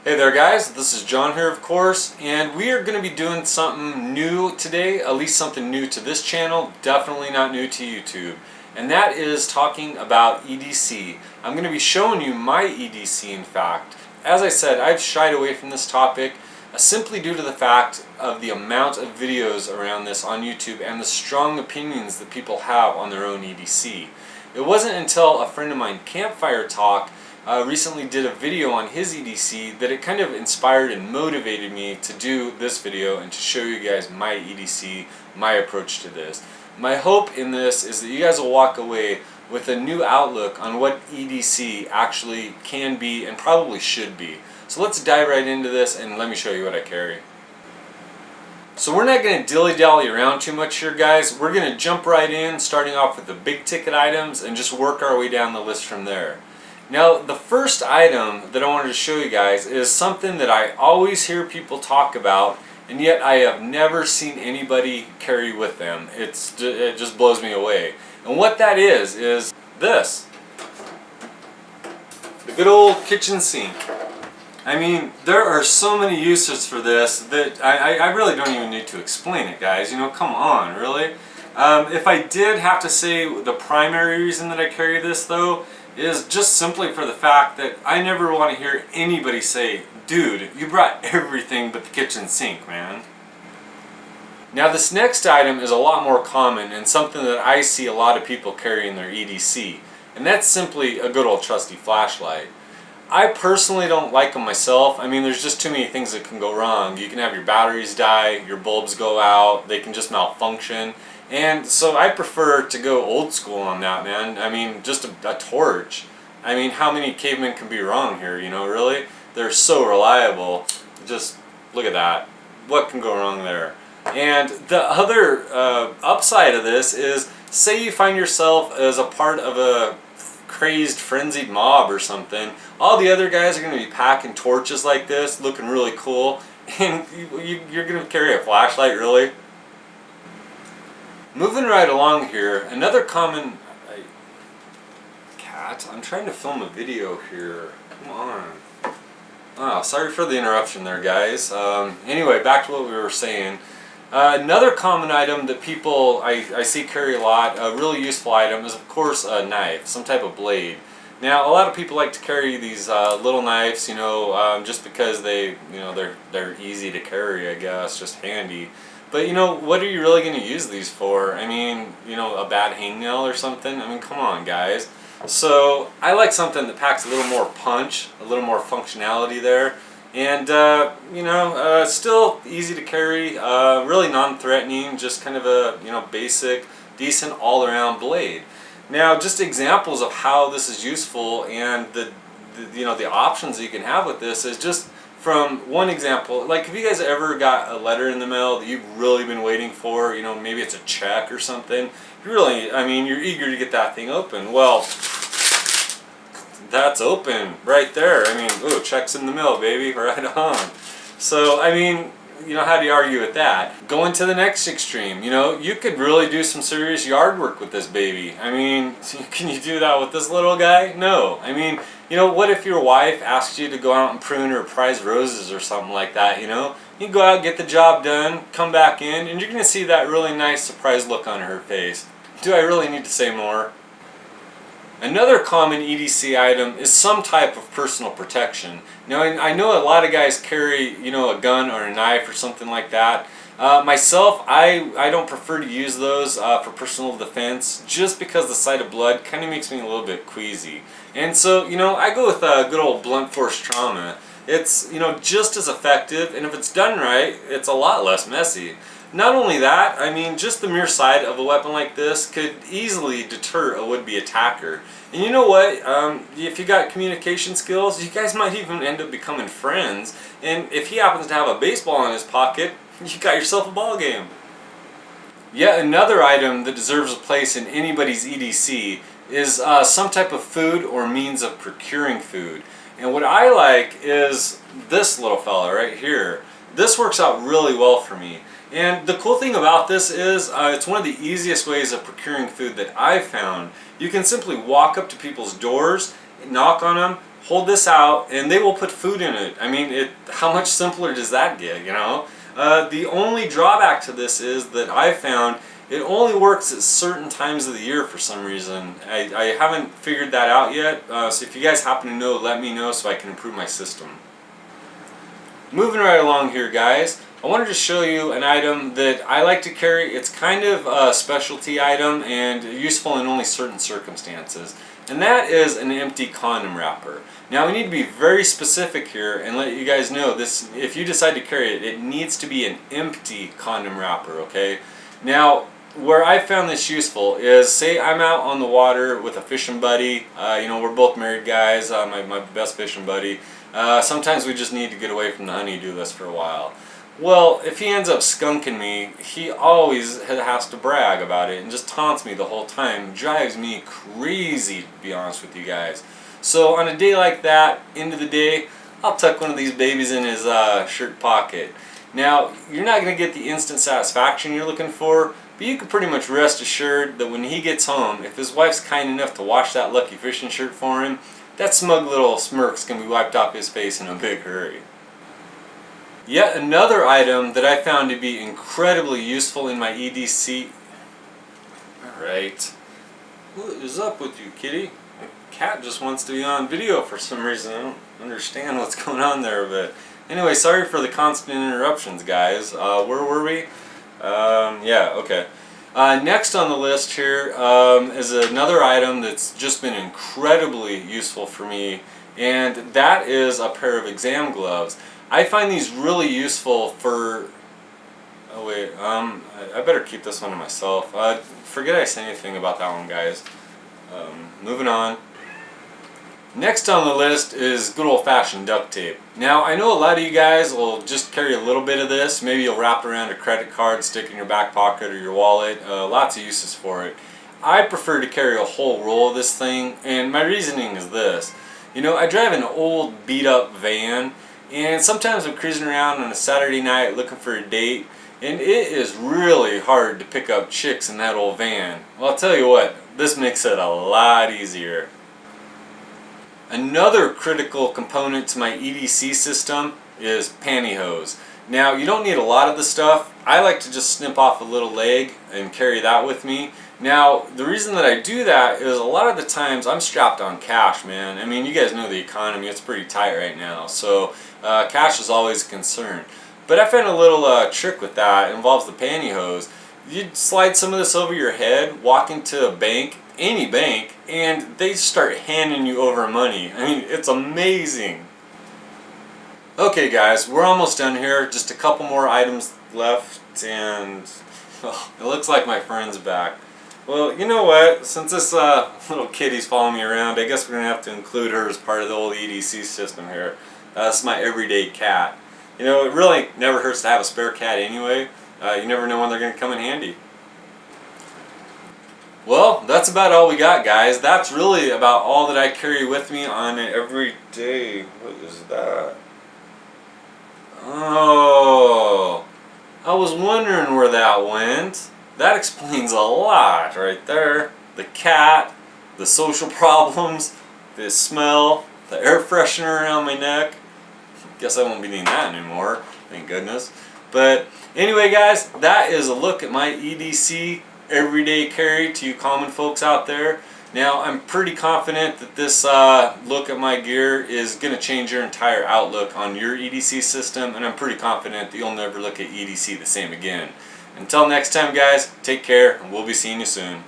Hey there guys, this is John here of course, and we are going to be doing something new today, at least something new to this channel, definitely not new to YouTube. And that is talking about EDC. I'm going to be showing you my EDC in fact. As I said, I've shied away from this topic simply due to the fact of the amount of videos around this on YouTube and the strong opinions that people have on their own EDC. It wasn't until a friend of mine, Campfire Talk, recently did a video on his EDC that it kind of inspired and motivated me to do this video and to show you guys my EDC, my approach to this. My hope in this is that you guys will walk away with a new outlook on what EDC actually can be and probably should be. So let's dive right into this and let me show you what I carry. So we're not going to dilly-dally around too much here guys. We're going to jump right in, starting off with the big ticket items and just work our way down the list from there. Now, the first item that I wanted to show you guys is something that I always hear people talk about, and yet I have never seen anybody carry with them. It just blows me away. And what that is this. The good old kitchen sink. I mean, there are so many uses for this that I really don't even need to explain it, guys. You know, come on, really? If I did have to say the primary reason that I carry this, though, is just simply for the fact that I never want to hear anybody say, dude, you brought everything but the kitchen sink, man. Now this next item is a lot more common and something that I see a lot of people carry in their EDC, and that's simply a good old trusty flashlight. I personally don't like them myself. I mean, there's just too many things that can go wrong. You can have your batteries die, your bulbs go out, they can just malfunction. And so I prefer to go old school on that, man. I mean, just a torch. I mean, how many cavemen can be wrong here, you know, really? They're so reliable. Just look at that. What can go wrong there? And the other upside of this is, say you find yourself as a part of a crazed, frenzied mob or something. All the other guys are going to be packing torches like this, looking really cool, and you're going to carry a flashlight, really? Moving right along here, another common... Cat, I'm trying to film a video here. Come on. Oh, sorry for the interruption there, guys. Anyway, back to what we were saying. Another common item that people I see carry a lot, a really useful item, is of course a knife, some type of blade. Now, a lot of people like to carry these little knives, you know, just because they're easy to carry, I guess, just handy. But you know, what are you really going to use these for? I mean, you know, a bad hangnail or something? I mean, come on, guys. So I like something that packs a little more punch, a little more functionality there. And, you know, still easy to carry, really non-threatening, just kind of a, you know, basic, decent all-around blade. Now, just examples of how this is useful and you know, the options that you can have with this is just from one example. Like, have you guys ever got a letter in the mail that you've really been waiting for? You know, maybe it's a check or something. I mean, you're eager to get that thing open. Well, that's open right there. I mean, ooh, check's in the mail, baby, right on. So, I mean, you know, how do you argue with that? Going to the next extreme, you know, you could really do some serious yard work with this baby. I mean, can you do that with this little guy? No. I mean, you know, what if your wife asks you to go out and prune her prized roses or something like that, you know? You go out, get the job done, come back in, and you're going to see that really nice surprised look on her face. Do I really need to say more? Another common EDC item is some type of personal protection. Now, I know a lot of guys carry, you know, a gun or a knife or something like that. Myself, I don't prefer to use those for personal defense, just because the sight of blood kind of makes me a little bit queasy. And so, you know, I go with good old blunt force trauma. It's, you know, just as effective, and if it's done right, it's a lot less messy. Not only that, I mean, just the mere sight of a weapon like this could easily deter a would-be attacker. And you know what? If you got communication skills, you guys might even end up becoming friends. And if he happens to have a baseball in his pocket, you got yourself a ball game. Yet another item that deserves a place in anybody's EDC is some type of food or means of procuring food. And what I like is this little fella right here. This works out really well for me. And the cool thing about this is it's one of the easiest ways of procuring food that I've found. You can simply walk up to people's doors, knock on them, hold this out, and they will put food in it. I mean, how much simpler does that get, you know? The only drawback to this is that I found it only works at certain times of the year for some reason. I haven't figured that out yet, so if you guys happen to know, let me know so I can improve my system. Moving right along here, guys, I wanted to show you an item that I like to carry. It's kind of a specialty item and useful in only certain circumstances, and that is an empty condom wrapper. Now we need to be very specific here and let you guys know this: if you decide to carry it, it needs to be an empty condom wrapper, okay? Now, where I found this useful is, say I'm out on the water with a fishing buddy, you know, we're both married guys, my best fishing buddy. Sometimes we just need to get away from the honey-do list for a while. Well, if he ends up skunking me, he always has to brag about it and just taunts me the whole time. Drives me crazy, to be honest with you guys. So on a day like that, end of the day, I'll tuck one of these babies in his shirt pocket. Now, you're not going to get the instant satisfaction you're looking for, but you can pretty much rest assured that when he gets home, if his wife's kind enough to wash that lucky fishing shirt for him, that smug little smirk's going to be wiped off his face in a big hurry. Yet another item that I found to be incredibly useful in my EDC... Alright. What is up with you, kitty? The cat just wants to be on video for some reason. I don't understand what's going on there, but... Anyway, sorry for the constant interruptions, guys. Where were we? Yeah, okay. Next on the list here is another item that's just been incredibly useful for me, and that is a pair of exam gloves. I find these really useful for... Oh wait, I better keep this one to myself. Forget I said anything about that one, guys. Moving on. Next on the list is good old-fashioned duct tape. Now, I know a lot of you guys will just carry a little bit of this. Maybe you'll wrap around a credit card, stick in your back pocket or your wallet. Lots of uses for it. I prefer to carry a whole roll of this thing, and my reasoning is this. You know, I drive an old beat-up van, and sometimes I'm cruising around on a Saturday night looking for a date, and it is really hard to pick up chicks in that old van. Well, I'll tell you what, this makes it a lot easier. Another critical component to my EDC system is pantyhose. Now, you don't need a lot of the stuff. I like to just snip off a little leg and carry that with me. Now, the reason that I do that is a lot of the times I'm strapped on cash, man. I mean, you guys know the economy, it's pretty tight right now, so cash is always a concern. But I found a little trick with that. It involves the pantyhose. You slide some of this over your head, walk into a bank, any bank, and they start handing you over money. I mean, it's amazing. Okay guys, we're almost done here. Just a couple more items left, and oh, it looks like my friend's back. Well, you know what? Since this little kitty's following me around, I guess we're going to have to include her as part of the old EDC system here. This is my everyday cat. You know, it really never hurts to have a spare cat anyway. You never know when they're going to come in handy. Well, that's about all we got, guys. That's really about all that I carry with me on an everyday. What is that? Oh, I was wondering where that went. That explains a lot right there. The cat, the social problems, the smell, the air freshener around my neck. Guess I won't be needing that anymore, thank goodness. But anyway, guys, that is a look at my EDC everyday carry to you common folks out there. Now, I'm pretty confident that this look at my gear is going to change your entire outlook on your EDC system, and I'm pretty confident that you'll never look at EDC the same again. Until next time, guys, take care, and we'll be seeing you soon.